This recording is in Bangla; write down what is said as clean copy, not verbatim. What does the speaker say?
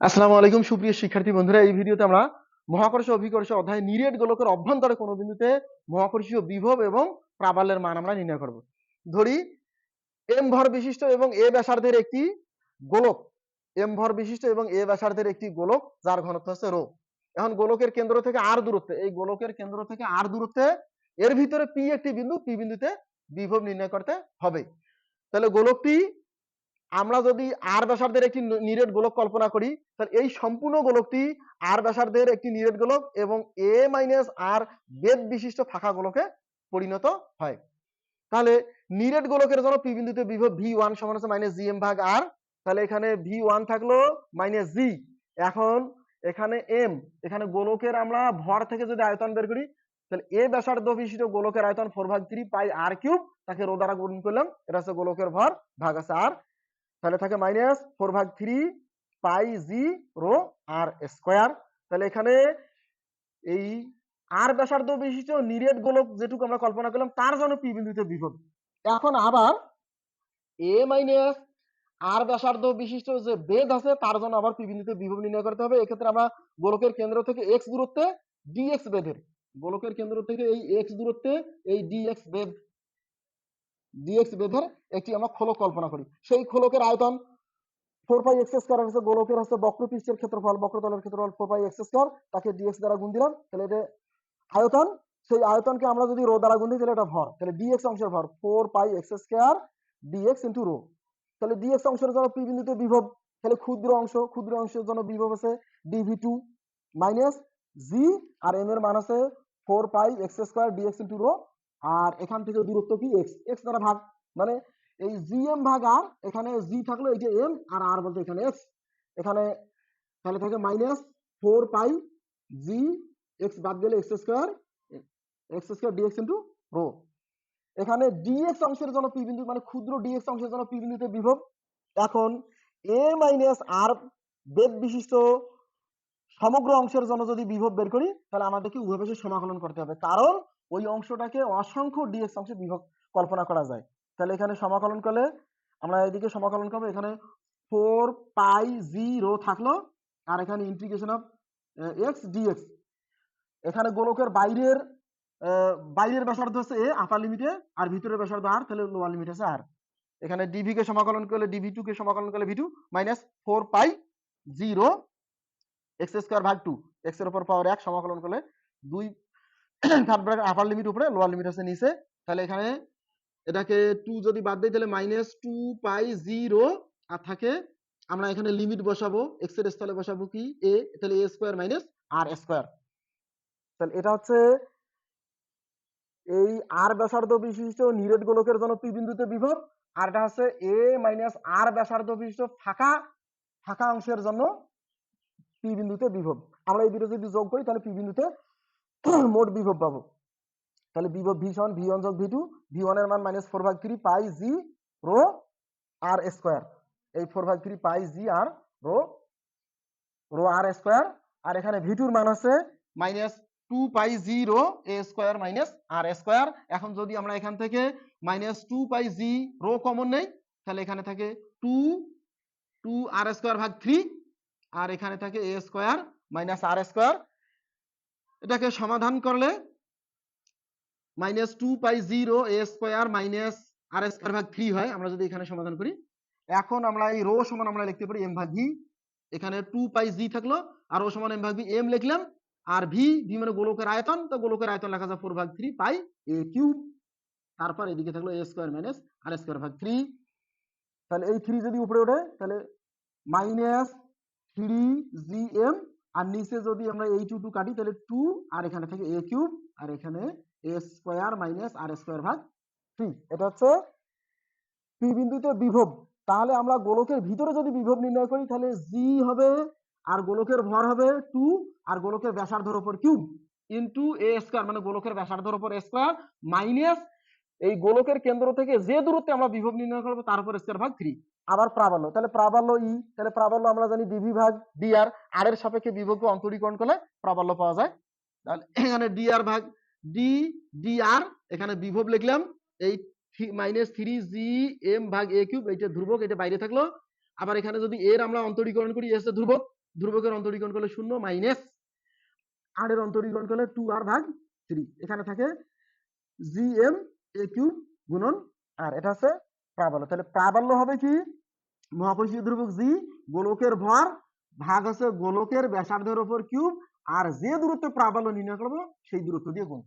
আসসালামু আলাইকুম সুপ্রিয় শিক্ষার্থী বন্ধুরা, এই ভিডিওতে আমরা মহাকর্ষ অভিকর্ষ অধ্যায় নিরেট গোলকের অভ্যন্তরে কোন বিন্দুতে মহাকর্ষীয় বিভব এবং প্রাবল্যের মান আমরা নির্ণয় করব। ধরি এম ভর বিশিষ্ট এবং এ ব্যাসার্ধের একটি গোলক, এম ভর বিশিষ্ট এবং এ ব্যাসার্ধের একটি গোলক যার ঘনত্ব হচ্ছে রো। এখন গোলকের কেন্দ্র থেকে আর দূরত্বে, এই গোলকের কেন্দ্র থেকে আর দূরত্বে এর ভিতরে পি একটি বিন্দু, পি বিন্দুতে বিভব নির্ণয় করতে হবে। তাহলে গোলকটি আমরা যদি আর ব্যাসার্ধের একটি নিরেট গোলক কল্পনা করি, তাহলে এই সম্পূর্ণ গোলকটি আর ব্যাসার্ধের একটি নিরেট গোলক এবং এ মাইনাস আর বেধ বিশিষ্ট ফাঁকা গোলকে পরিণত হয়। তাহলে নিরেট গোলকের জন্য পি বিন্দুতে বিভব ভি ওয়ান সমান হচ্ছে মাইনাস জি এম ভাগ আর। তাহলে এখানে ভি ওয়ান থাকলো মাইনাস জি। এখন এখানে এম, এখানে গোলকের আমরা ভর থেকে যদি আয়তন বের করি, তাহলে এ ব্যাসার্ধ বিশিষ্ট গোলকের আয়তন 4/3 পাই আর কিউব, তাকে রো দ্বারা গুণ করলাম, এটা হচ্ছে গোলকের ভর ভাগ আছে আর। তাহলে থাকে মাইনাস 4/3 পাই জি রো আর স্কোয়ার। তাহলে এখানে এই আর ব্যাসার্ধ বিশিষ্ট নিরেট গোলক যেটুকু আমরা কল্পনা করলাম তার জন্য পি বিন্দুতে বিভব। এখন আবার এ মাইনাস আর ব্যাসার্ধ বিশিষ্ট যে বেধ আছে তার জন্য আবার পি বিন্দুতে বিভব নির্ণয় করতে হবে। এক্ষেত্রে আমরা গোলকের কেন্দ্র থেকে এক্স দূরত্বে ডিএক্স বেধের, গোলকের কেন্দ্র থেকে এই এক্স দূরত্বে এই ডিএক্স বেধের একটি আমরা খোলক কল্পনা করি। সেই খোলকের আয়তন 4π x² হচ্ছে গোলকের হচ্ছে বক্রপৃষ্ঠের ক্ষেত্রফল, বক্রতলের ক্ষেত্রফল 4π x², তাকে ডিএক্স দ্বারা গুণ দিলাম, তাহলে এটা আয়তন। সেই আয়তনকে আমরা যদি রো দ্বারা গুণ দিই তাহলে এটা ভর, তাহলে ডিএক্স অংশের ভর 4π x² ডিএক্স ইন্টু রো। তাহলে ডিএক্স অংশের জন্য পি বিন্দুতে বিভব, তাহলে ক্ষুদ্র অংশের জন্য বিভব আছে ডিভি2 মাইনাস জি, আর এম এর মান আছে 4π x² ডিএক্স ইন্টু রো, আর এখান থেকে দূরত্ব কি এক্স, এক্স দ্বারা ভাগ, মানে এই জি এম ভাগ আর, এখানে জি থাকলো এই যে এম আর আর বলতে এখানে এক্স, এখানে তাহলে থাকে মাইনাস 4π জি এক্স বাদ গেলে x² ডিএক্স ইন্টু রো। এখানে ডিএক্স অংশের জন্য পি বিন্দু, মানে ক্ষুদ্র ডিএক্স অংশের জন্য পি বিন্দুতে বিভব। এখন এ মাইনাস আর বেধ বিশিষ্ট সমগ্র অংশের জন্য যদি বিভব বের করি তাহলে আমাদেরকে উভয় পাশে সমাকলন করতে হবে, কারণ ওই অংশটাকে অসংখ্য ডিএক্স অংশে বিভব কল্পনা করা যায়। তাহলে এখানে সমাকলন করলে আমরা এদিকে সমাকলন করবো, এখানে 4π0 থাকলো, আর এখানে ইন্টিগ্রেশন অফ এক্স ডিএক্স। এখানে গোলকের বাইরের ব্যাসার্ধ হচ্ছে এ আপার লিমিটে, আর ভিতরের ব্যাসার্ধ আর, তাহলে লোয়ার লিমিট আছে আর। এখানে ডিভি কে সমাকলন করলে ডিভি2 কে সমাকলন করলে ভি2 মাইনাস 4π0 x² ভাগ 2, এক্স এর উপর পাওয়ার 1 সমাকলন করলে 2 থার্ড ব্র্যাকেট আপার লিমিট উপরে, লোয়ার লিমিট আছে নিচে। তাহলে এখানে এটাকে 2 যদি বাদ দেই তাহলে মাইনাস 2π0, আর থাকে আমরা এখানে লিমিট বসাবো, এক্স এর স্থলে বসাবো কি এ, তাহলে a square minus r square. তাহলে এটা হচ্ছে এই আর ব্যাসার্ধ বিশিষ্ট নিরেট গোলকের জন্য পি বিন্দুতে বিভব, আর এটা হচ্ছে এ মাইনাস আর ব্যাসার্ধ বিশিষ্ট ফাঁকা অংশের জন্য পি বিন্দুতে বিভব। আমরা এই দুটো যদি যোগ করি তাহলে পি বিন্দুতে মোট বিভব পাবো। তাহলে বিভব ভি সমান ভি ওয়ান যোগ ভি টু, ভি ওয়ান এর মান মাইনাস 4/3 পাই জি রো আর স্কোয়ার, এই 4/3 পাই জি আর রো আর স্কোয়ার, আর এখানে ভি টুর মান আছে minus 2π0 a square minus r square. এখন যদি আমরা এখান থেকে মাইনাস 2π0 কমন নেই, তাহলে এখানে থাকে 2 আর স্কোয়ার ভাগ 3, আর এখানে থাকে a square minus r square. এটাকে সমাধান করলে minus 2π0 a square minus r square ভাগ 3 হয়, আমরা যদি এখানে সমাধান করি। এখন আমরা এই রো সমান আমরা লিখতে পারি এম ভাগ ভি, এখানে 2π0 থাকলো, আর ও সমান এম ভাগ ভি, এম লিখলাম, আর ভি মানে গোলকের আয়তন, তো গোলকের আয়তন লেখা যায় 4/3 পাই এ কিউব, তারপর এদিকে থাকলো a square minus r square ভাগ 3। তাহলে এই 3 যদি উপরে ওঠে তাহলে মাইনাস 3gm, আর নিচে যদি আমরা এই 2 কাটি তাহলে 2, আর এখানে থাকে a কিউব, আর এখানে a square minus r square ভাগ 3। এটা হচ্ছে পি বিন্দুতে বিভব। তাহলে আমরা গোলকের ভিতরে যদি বিভব নির্ণয় করি তাহলে জি হবে, আর গোলকের ভর হবে 2, আর গোলকের ব্যাসার্ধের উপর কিউব ইনটু এ স্কয়ার, মানে গোলকের ব্যাসার্ধের উপর স্কয়ার মাইনাস এই গোলকের কেন্দ্র থেকে যে দূরত্বে আমরা বিভব নির্ণয় করব তার উপর স্কয়ার ভাগ 3। আবার প্রাবল্য, তাহলে প্রাবল্য ই, তাহলে প্রাবল্য আমরা জানি ডিভি ভাগ ডিআর, আর এর সাপেক্ষে বিভবকে অন্তরীকরণ করলে প্রাবল্য পাওয়া যায়। তাহলে এখানে ডিআর ভাগ ডিআর, এখানে বিভব লিখলাম এই মাইনাস 3gm ভাগ এ কিউব, এইটা ধ্রুবক, এটা বাইরে থাকলো। আবার এখানে যদি এর আমরা অন্তরীকরণ করি, এস ধ্রুবক, ধ্রুবকের অন্তরীকরণ করলে 0 মাইনাস আর এর অন্তরীকরণ করলে 2r ভাগ 3, এখানে থাকে gm a কিউব গুণন আর, এটা হচ্ছে প্রাবল্য। তাহলে প্রাবল্য হবে কি, মহাকর্ষীয় ধ্রুবক জি গোলকের ভর ভাগ হচ্ছে গোলকের ব্যাসার্ধের উপর কিউব, আর যে দূরত্ব প্রাবল্য নির্ণয় করবো সেই দূরত্ব দিয়ে গুণ।